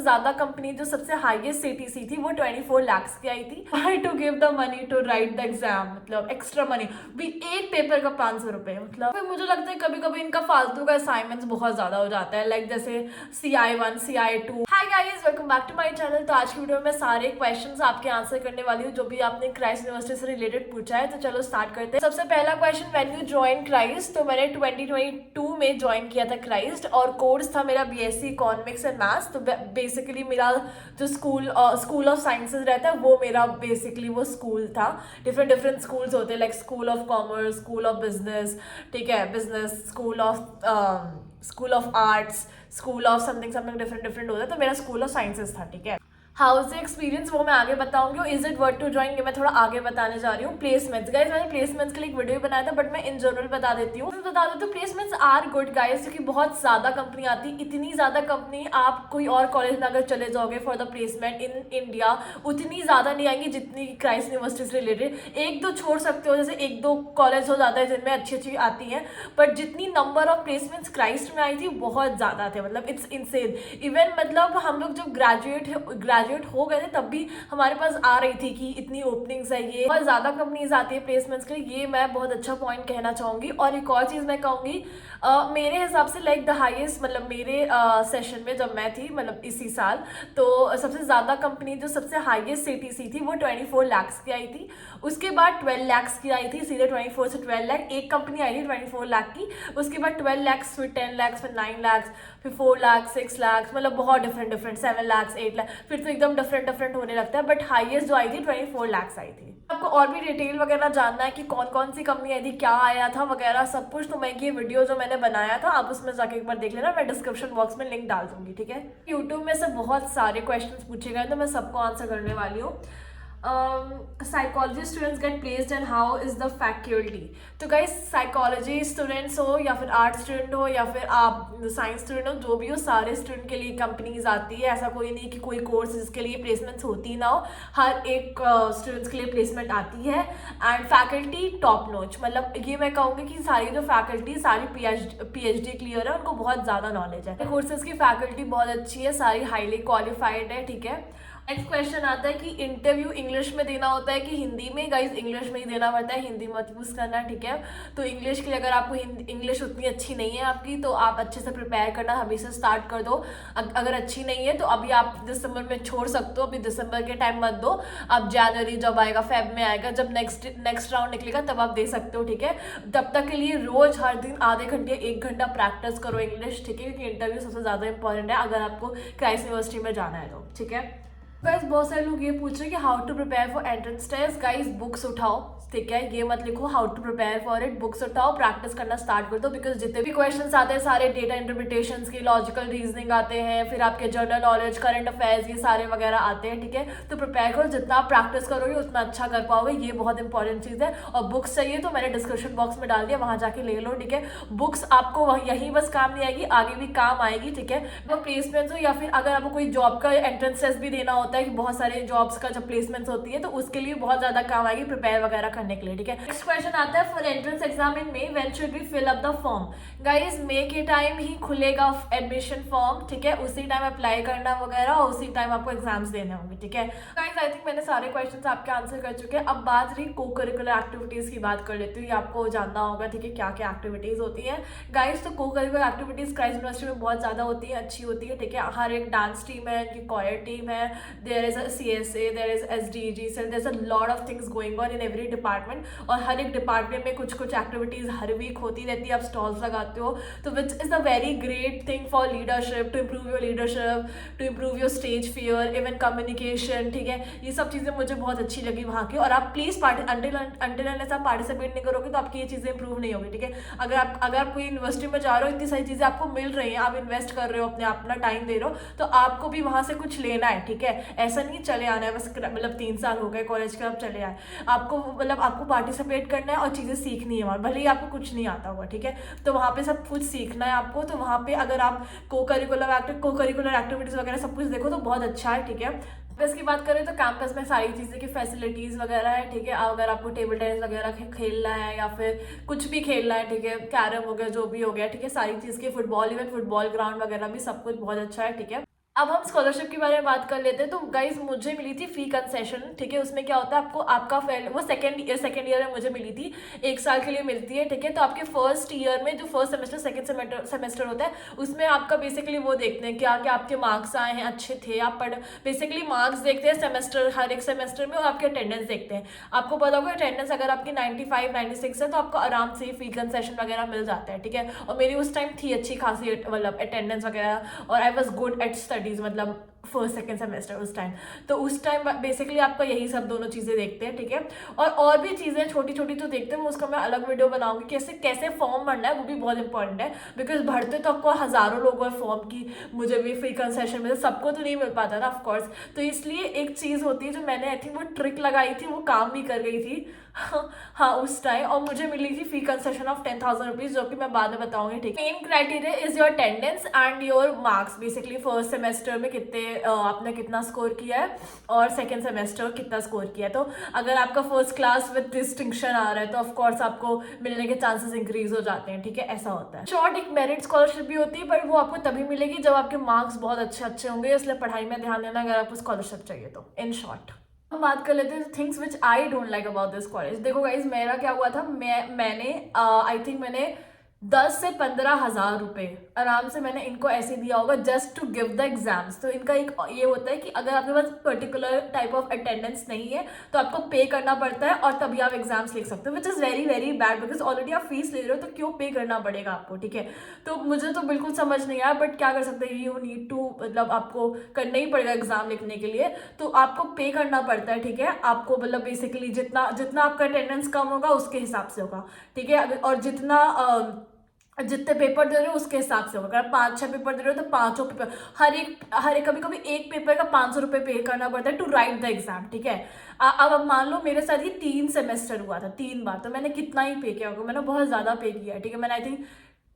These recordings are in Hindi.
ज्यादा कंपनी जो सबसे हाईएस्ट सीटीसी थी वो 24 लाख की आई थी। I to give the money to write the exam, मतलब एक्स्ट्रा मनी भी, एक पेपर का 500 रुपए। मतलब फिर मुझे लगता है कभी कभी इनका फालतू का असाइनमेंट्स बहुत ज्यादा हो जाता है, लाइक जैसे CI1 CI2। Hi guys, welcome back to my channel. तो आज की वीडियो में सारे क्वेश्चंस आपके आंसर करने वाली हूँ जो भी आपने क्राइस्ट यूनिवर्सिटी से रिलेटेड पूछा है। तो चलो स्टार्ट करते हैं। सबसे पहला question, when you join Christ? तो मैंने 2022 में ज्वाइन किया था क्राइस्ट और कोर्स था मेरा BSc इकोनॉमिक्स एंड मैथ्स। तो बेसिकली मेरा जो स्कूल ऑफ साइंसेज रहता है वो मेरा बेसिकली वो स्कूल था। डिफरेंट स्कूल्स होते हैं, like school of commerce, school of business, ठीक है, business, school of arts, school of something different होता है। तो मेरा स्कूल ऑफ साइंसेज था, ठीक है। हाउ इज द एक्सपीरियंस वो मैं आगे बताऊंगी। Is it worth to join ये मैं थोड़ा आगे बताने जा रही हूँ। प्लेसमेंट्स गाइस, मैंने प्लेसमेंट्स के लिए एक वीडियो बनाया था बट मैं इन जनरल बता देती हूँ। प्लेसमेंट्स आर गुड गाइस, क्योंकि बहुत ज्यादा कंपनी आती है, इतनी ज्यादा कंपनी आप कोई और कॉलेज में अगर चले जाओगे for the placement in India उतनी ज्यादा नहीं आएंगी जितनी क्राइस्ट यूनिवर्सिटी से रिलेटेड। एक दो छोड़ सकते हो, जैसे एक दो कॉलेज हो जाता है जिनमें अच्छी आती हैं, बट जितनी नंबर ऑफ प्लेसमेंट्स क्राइस्ट में आई थी बहुत ज्यादा थे। मतलब इट्स इनसेन। इवन मतलब हम लोग जब ग्रेजुएट हो गए थे तब भी हमारे पास आ रही थी कि इतनी ओपनिंग्स है, ये बहुत ज्यादा कंपनीज आती है प्लेसमेंट्स के लिए। ये मैं बहुत अच्छा पॉइंट कहना चाहूंगी। और एक और चीज मैं कहूंगी, मेरे हिसाब से लाइक द हाईएस्ट, मतलब मेरे सेशन में जब मैं थी, मतलब इसी साल, तो सबसे ज्यादा कंपनी जो सबसे हाईएस्ट सीटीसी थी वो 24 लाख की आई थी। उसके बाद 12 लाख की आई थी, सीधे 24 से 12 लाख एक कंपनी आई थी 24 लाख की। उसके बाद 12 लाख, फिर 10 लाख, फिर 9 लाख, फिर 4 लाख, 6 लाख, मतलब बहुत डिफरेंट 7 लाख, 8 लाख, फिर तो एकदम डिफरेंट होने लगता है। बट हाईएस्ट जो आई थी 24 लाख आई थी। आपको और भी डिटेल वगैरह जानना है कि कौन कौन सी कंपनी आई थी, क्या आया था वगैरह सब कुछ, तो मैं ये वीडियो जो मैंने बनाया था आप उसमें जाके एक बार देख लेना। मैं डिस्क्रिप्शन बॉक्स में लिंक डाल दूंगी, ठीक है। यूट्यूब में से बहुत सारे क्वेश्चंस पूछे गए तो मैं सबको आंसर करने वाली हूँ। Psychology students get placed and how is the faculty? तो गाइस, साइकोलॉजी स्टूडेंट्स हो या फिर आर्ट स्टूडेंट हो या फिर आप साइंस स्टूडेंट हो, जो भी हो, सारे स्टूडेंट के लिए कंपनीज आती है। ऐसा कोई नहीं कि कोई कोर्स जिसके लिए प्लेसमेंट्स होती ना हो, हर एक स्टूडेंट्स के लिए प्लेसमेंट आती है। एंड फैकल्टी टॉप नॉच, मतलब ये मैं कहूँगी कि सारी जो फैकल्टी सारी PhD क्लियर है, उनको बहुत ज़्यादा नॉलेज है। कोर्सेज की फैकल्टी बहुत अच्छी है, सारी हाईली क्वालिफाइड है, ठीक है। नेक्स्ट क्वेश्चन आता है कि इंटरव्यू इंग्लिश में देना होता है कि हिंदी में? गाइज, इंग्लिश में ही देना पड़ता है, हिंदी मत यूज करना, ठीक है। तो इंग्लिश के लिए अगर आपको इंग्लिश उतनी अच्छी नहीं है आपकी, तो आप अच्छे से प्रिपेयर करना अभी से स्टार्ट कर दो। अगर अच्छी नहीं है तो अभी आप दिसंबर में छोड़ सकते हो, अभी दिसंबर के टाइम मत दो। अब जनवरी जब आएगा, फेब में आएगा, जब नेक्स्ट राउंड निकलेगा तब आप दे सकते हो, ठीक है। तब तक के लिए रोज हर दिन आधे घंटे 1 घंटा प्रैक्टिस करो इंग्लिश, ठीक है, क्योंकि इंटरव्यू सबसे ज्यादा इंपॉर्टेंट है अगर आपको क्राइस्ट यूनिवर्सिटी में जाना है तो, ठीक है। गाइस, बहुत सारे लोग ये पूछ रहे हैं कि how to prepare for entrance test. Guys, books उठाओ, ठीक है, ये मत लिखो how to prepare for it. Books उठाओ, प्रैक्टिस करना स्टार्ट कर दो, बिकॉज जितने भी क्वेश्चंस आते हैं सारे डेटा इंटरप्रिटेशन के, लॉजिकल रीजनिंग आते हैं, फिर आपके जनरल नॉलेज, करंट अफेयर्स, ये सारे वगैरह आते हैं, ठीक है। तो प्रिपेयर करो, जितना आप प्रैक्टिस करोगे उतना अच्छा कर पाओगे, ये बहुत इंपॉर्टेंट चीज है। और बुक्स चाहिए तो मैंने डिस्क्रिप्शन बॉक्स में डाल दिया, वहां जाके ले लो, ठीक है। बुक्स आपको यही बस काम नहीं आएगी, आगे भी काम आएगी, ठीक है। वो प्लेसमेंट्स हो या फिर अगर आपको कोई जॉब का एंट्रेंस टेस्ट भी देना होता है, कि बहुत सारे जॉब्स का जब प्लेसमेंट्स होती है तो उसके लिए बहुत ज्यादा काम आएगी प्रिपेयर वगैरह करने के लिए, ठीक है। नेक्स्ट क्वेश्चन आता है, for entrance exam in May when should we fill up the form? Guys, May के टाइम ही खुलेगा एडमिशन फॉर्म, ठीक है, उसी टाइम अप्लाई करना वगैरह और उसी टाइम आपको एग्जाम्स देने होंगे, ठीक है। गाइस, आई थिंक मैंने सारे क्वेश्चंस आपके आंसर कर चुके हैं। अब बात रही को करिकुलर एक्टिविटीज की, बात कर लेती हूँ। ये आपको जानना होगा, ठीक है, क्या क्या एक्टिविटीज होती है गाइस। तो को करिकुलर एक्टिविटीज क्राइस्ट यूनिवर्सिटी में बहुत ज्यादा होती है, अच्छी होती है, ठीक है। हर एक डांस टीम है, इनकी कॉयर टीम है, there is a CSA, there is SDG, there is a lot of things going on in every department. और हर एक डिपार्टमेंट में कुछ एक्टिविटीज हर वीक होती रहती है, आप स्टॉल्स लगाते हो, तो which is a very great thing for leadership, to improve your leadership, to improve your stage fear, even communication, ठीक है। ये सब चीजें मुझे बहुत अच्छी लगी वहाँ की। और आप प्लीज अंटिल आप पार्टिसिपेट नहीं करोगे तो आपकी ये चीजें इंप्रूव नहीं होगी, ठीक है। अगर आप कोई यूनिवर्सिटी में जा रहे हो, इतनी सारी चीजें आपको मिल रही हैं, आप इन्वेस्ट कर रहे हो, अपना टाइम दे रहे हो, तो आपको भी वहां से कुछ लेना है, ठीक है। ऐसा नहीं चले आना है बस, मतलब 3 साल हो गए कॉलेज के, अब चले आए। आपको पार्टिसिपेट करना है और चीजें सीखनी है वहाँ, भले ही आपको कुछ नहीं आता होगा, ठीक है। तो वहाँ पे सब कुछ सीखना है आपको। तो वहाँ पे अगर आप को करिकुलर एक्टिविटीज वगैरह सब कुछ देखो तो बहुत अच्छा है, ठीक है। कैंपस की बात करें तो कैंपस में सारी चीज़ें की फैसिलिटीज़ वगैरह है, ठीक है। अगर आपको टेबल टेनिस वगैरह खेलना है या फिर कुछ भी खेलना है, ठीक है, कैरम हो गया, जो भी हो गया, ठीक है, सारी चीज़ की फुटबॉल, इवन फुटबॉल ग्राउंड वगैरह भी सब कुछ बहुत अच्छा है, ठीक है। अब हम स्कॉलरशिप के बारे में बात कर लेते हैं। तो गाइज मुझे मिली थी फी कंसेशन, ठीक है। उसमें क्या होता है, आपको आपका वो सेकंड ईयर में मुझे मिली थी, 1 साल के लिए मिलती है, ठीक है। तो आपके फर्स्ट ईयर में जो फर्स्ट सेमेस्टर सेकंड सेमेस्टर होता है, उसमें आपका बेसिकली वो देखते हैं क्या क्या आपके मार्क्स आए हैं, अच्छे थे आप बेसिकली मार्क्स देखते हैं सेमेस्टर, हर एक सेमेस्टर में, और आपकी अटेंडेंस देखते हैं। आपको पता होगा अटेंडेंस अगर आपकी 95 96 है तो आपको आराम से फी कंसेशन वगैरह मिल जाता है, ठीक है। और मेरी उस टाइम थी अच्छी खासी मतलब अटेंडेंस वगैरह, और I was good at studies, मतलब फर्स्ट सेकंड सेमेस्टर उस टाइम। तो उस टाइम बेसिकली आपका यही सब दोनों चीज़ें देखते हैं, ठीक है। और भी चीज़ें छोटी छोटी तो देखते हैं, वो उसका मैं अलग वीडियो बनाऊंगी, कैसे कैसे फॉर्म भरना है, वो भी बहुत इंपॉर्टेंट है। बिकॉज भरते तो आपको हज़ारों लोग हैं फॉर्म की, मुझे भी फ्री कंसेशन में सबको तो नहीं मिल पाता ना ऑफकोर्स। तो इसलिए एक चीज़ होती है जो मैंने आई थिंक वो ट्रिक लगाई थी, वो काम भी कर गई थी हाँ उस टाइम, और मुझे मिली थी फी कंसेशन ऑफ 10,000 रुपीज, जो कि मैं बाद में बताऊंगी, ठीक है। Main criteria is your attendance and your marks, basically first semester में कितने आपने कितना स्कोर किया है, और सेकंड सेमेस्टर कितना स्कोर किया है। तो अगर आपका फर्स्ट क्लास विद डिस्टिंक्शन आ रहा है तो ऑफकोर्स आपको मिलने के चांसेस इंक्रीज हो जाते हैं, ठीक है। ऐसा होता है। शॉर्ट एक मेरिट स्कॉलरशिप भी होती है, पर वो आपको तभी मिलेगी जब आपके मार्क्स बहुत अच्छे अच्छे होंगे, इसलिए पढ़ाई में ध्यान देना अगर आपको स्कॉलरशिप चाहिए तो। इन शॉर्ट हम बात कर लेते हैं things which I don't like about this college. देखो गाइज मेरा क्या हुआ था, मैंने आई थिंक मैंने 10 से 15 हज़ार रुपए आराम से मैंने इनको ऐसे दिया होगा just to give the exams. तो इनका एक ये होता है कि अगर आपके पास पर्टिकुलर टाइप ऑफ अटेंडेंस नहीं है तो आपको पे करना पड़ता है, और तभी आप एग्जाम्स लिख सकते हो, which is very very bad, because already आप फीस ले रहे हो तो क्यों पे करना पड़ेगा आपको, ठीक है। तो मुझे तो बिल्कुल समझ नहीं आया, बट क्या कर सकते हैं, यू नीड टू, मतलब आपको करना ही पड़ेगा एग्जाम लिखने के लिए, तो आपको पे करना पड़ता है, ठीक है। आपको मतलब बेसिकली जितना जितना आपका अटेंडेंस कम होगा उसके हिसाब से होगा, ठीक है। और जितने पेपर दे रहे हो उसके हिसाब से होगा। अगर 5-6 पेपर दे रहे हो तो 5 पेपर, हर एक कभी कभी एक पेपर का 500 रुपये पे करना पड़ता है टू राइट द एग्जाम, ठीक है। अब मान लो मेरे साथ ये 3 सेमेस्टर हुआ था, 3 बार, तो मैंने कितना ही पे किया होगा, मैंने बहुत ज़्यादा पे किया है, ठीक है। मैंने आई थिंक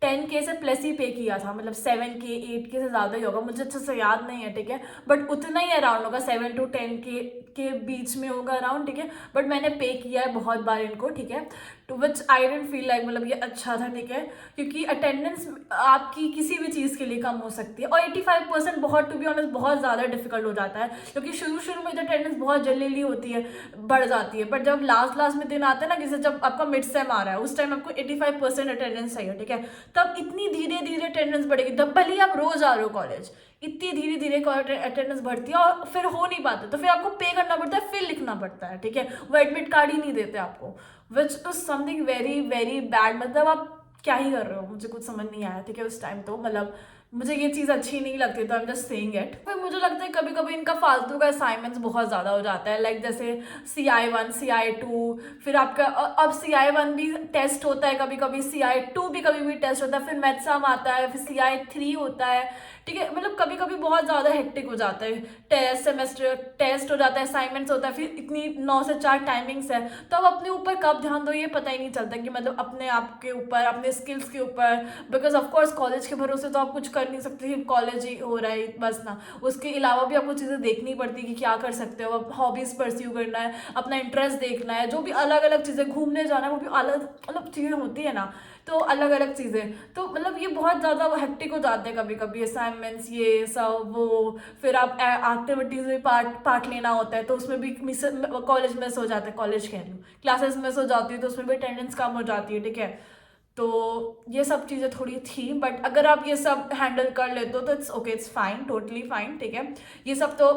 10K से प्लस ही पे किया था, मतलब 7K 8K से ज़्यादा ही होगा, मुझे अच्छे से याद नहीं है, ठीक है। बट उतना ही अराउंड होगा, 7 to 10K के बीच में होगा अराउंड, ठीक है। बट मैंने पे किया है बहुत बार इनको, ठीक है। To which I didn't feel like, मतलब ये अच्छा था, ठीक है, क्योंकि अटेंडेंस आपकी किसी भी चीज़ के लिए कम हो सकती है, और 85% बहुत, टू बी ऑनेस्ट, बहुत ज़्यादा डिफिकल्ट हो जाता है, क्योंकि शुरू में जो अटेंडेंस बहुत जल्दी होती है, बढ़ जाती है, बट जब लास्ट में दिन आते हैं ना, जैसे जब आपका मिड सेम आ रहा है, उस टाइम आपको 85% अटेंडेंस चाहिए, ठीक है। तब इतनी धीरे धीरे अटेंडेंस बढ़ेगी, तब भले ही आप रोज आ रहे हो कॉलेज, इतनी धीरे धीरे अटेंडेंस बढ़ती है, और फिर हो नहीं पाता, तो फिर आपको पे करना पड़ता है, फिर लिखना पड़ता है, ठीक है। वो एडमिट कार्ड ही नहीं देते आपको, which is something very very bad. मतलब आप क्या ही कर रहे हो, मुझे कुछ समझ नहीं आया, ठीक है, उस टाइम तो मतलब मुझे ये चीज़ अच्छी नहीं लगती, तो I am just saying it. फिर मुझे लगता है कभी कभी इनका फालतू का असाइनमेंट्स बहुत ज़्यादा हो जाता है, लाइक जैसे CI1 CI2, फिर आपका अब CI1 भी टेस्ट होता है कभी कभी, CI2 भी कभी भी टेस्ट होता है, फिर मैथ्सम आता है, फिर CI3 होता है, ठीक है। मतलब कभी कभी बहुत ज़्यादा हेक्टिक हो जाता है, सेमेस्टर टेस्ट हो जाता है, असाइनमेंट्स होता है, फिर इतनी 9 से 4 टाइमिंग्स है, तो अब अपने ऊपर कब ध्यान दो ये पता ही नहीं चलता, कि मतलब अपने आप के ऊपर, अपने स्किल्स के ऊपर, बिकॉज ऑफकोर्स कॉलेज के भरोसे तो आप कुछ कर नहीं सकते, कॉलेज ही हो रहा है बस ना, उसके अलावा भी आपको चीज़ें देखनी पड़ती है कि क्या कर सकते हो, अब हॉबीज़ परस्यू करना है, अपना इंटरेस्ट देखना है, जो भी अलग अलग चीज़ें, घूमने जाना है, वो भी अलग अलग चीज़ें होती है ना, तो अलग अलग चीज़ें, तो मतलब ये बहुत ज़्यादा हेक्टिक हो जाते हैं कभी कभी, असाइनमेंट्स ये सब वो, फिर आप एक्टिविटीज़ में पार्ट लेना होता है, तो उसमें भी कॉलेज मिस हो जाता है, कॉलेज कह रही हूँ, क्लासेस मिस हो जाती है, तो उसमें भी अटेंडेंस कम हो जाती है, ठीक है। तो ये सब चीज़ें थोड़ी थी, बट अगर आप ये सब हैंडल कर लेते हो तो it's okay, it's fine, totally fine, ठीक है। ये सब तो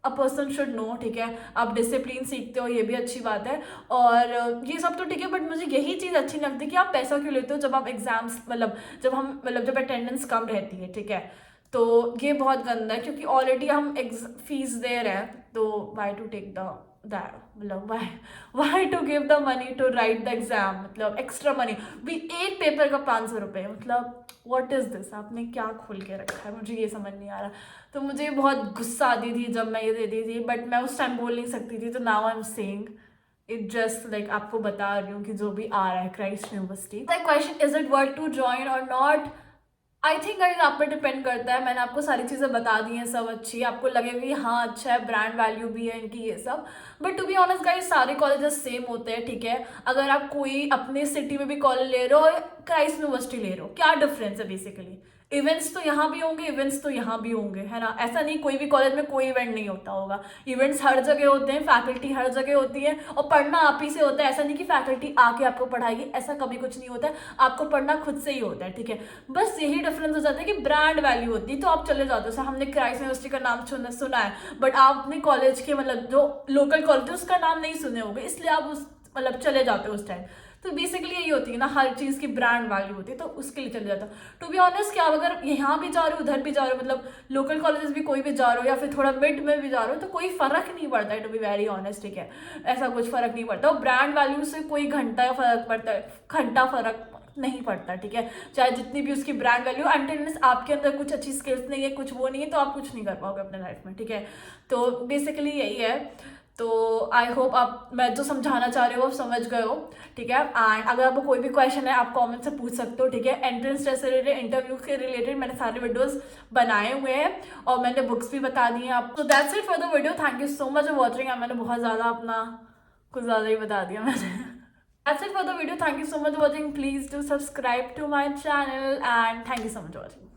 अ पर्सन शुड नो, ठीक है। आप डिसिप्लिन सीखते हो, ये भी अच्छी बात है, और ये सब तो ठीक है, बट मुझे यही चीज़ अच्छी नहीं लगती कि आप पैसा क्यों लेते हो जब आप एग्जाम्स, जब अटेंडेंस कम रहती है, ठीक है। तो ये बहुत गंदा है, क्योंकि ऑलरेडी हम फीस दे रहे हैं, तो वाई टू टेक दैट, मतलब why to give the money to write the exam, मतलब एक्स्ट्रा मनी भी, एक पेपर का 500 रुपये, मतलब व्हाट इज दिस, आपने क्या खोल के रखा है, मुझे ये समझ नहीं आ रहा। तो मुझे बहुत गुस्सा आती थी जब मैं ये देती थी, बट मैं उस टाइम बोल नहीं सकती थी, तो now I am saying it, just like आपको बता रही हूँ कि जो भी आ रहा है Christ University. The question is it worth to join or not, I think guys आप पे डिपेंड करता है, मैंने आपको सारी चीज़ें बता दी हैं, सब अच्छी, आपको लगेगा कि हाँ अच्छा है, ब्रांड वैल्यू भी है इनकी, ये सब, but to be honest guys सारे कॉलेजेस सेम होते हैं, ठीक है। अगर आप कोई अपने सिटी में भी कॉलेज ले रहे हो और क्राइस्ट यूनिवर्सिटी ले रहे हो, क्या डिफरेंस है बेसिकली, इवेंट्स तो यहाँ भी होंगे, इवेंट्स तो यहाँ भी होंगे, है ना। ऐसा नहीं कोई भी कॉलेज में कोई इवेंट नहीं होता होगा, इवेंट्स हर जगह होते हैं, फैकल्टी हर जगह होती है, और पढ़ना आप ही से होता है। ऐसा नहीं कि फैकल्टी आके आपको पढ़ाएगी, ऐसा कभी कुछ नहीं होता है, आपको पढ़ना खुद से ही होता है, ठीक है। बस यही डिफरेंस हो जाता है कि ब्रांड वैल्यू होती है, तो आप चले जाते हो। हमने क्राइस्ट यूनिवर्सिटी का नाम सुना है, बट आप अपने कॉलेज के मतलब जो लोकल कॉलेज है उसका नाम नहीं सुने होंगे, इसलिए आप उस मतलब चले जाते हो उस टाइम। तो बेसिकली यही होती है ना, हर चीज़ की ब्रांड वैल्यू होती है, तो उसके लिए चले जाता। टू बी ऑनेस्ट, क्या अगर यहाँ भी जा रहे हो उधर भी जा रहे हो, मतलब लोकल कॉलेजेस भी कोई भी जा रहे हो या फिर थोड़ा मिड में भी जा रहे हो, तो कोई फर्क नहीं पड़ता है, टू बी वेरी ऑनेस्ट, ठीक है। ऐसा कुछ फर्क नहीं पड़ता, और ब्रांड वैल्यू से कोई घंटा फर्क पड़ता है, घंटा फर्क नहीं पड़ता, ठीक है। चाहे जितनी भी उसकी ब्रांड वैल्यू, अनटिल आपके अंदर कुछ अच्छी स्किल्स नहीं है, कुछ वो नहीं है, तो आप कुछ नहीं कर पाओगे अपने लाइफ में, ठीक है। तो बेसिकली यही है। तो आई होप आप मैं जो समझाना चाह रही हूँ आप समझ गए हो, ठीक है। एंड अगर आपको कोई भी क्वेश्चन है आप कमेंट से पूछ सकते हो, ठीक है। एंट्रेंस टेस्ट से रिलेटेड, इंटरव्यू के रिलेटेड मैंने सारे वीडियोस बनाए हुए हैं, और मैंने बुक्स भी बता दी हैं आपको। तो that's it for the video, thank you so much for watching. मैंने बहुत ज़्यादा अपना कुछ ज़्यादा ही बता दिया मैंने। That's it for the video. Thank you so much for watching. Please do subscribe to my channel and thank you so much for watching.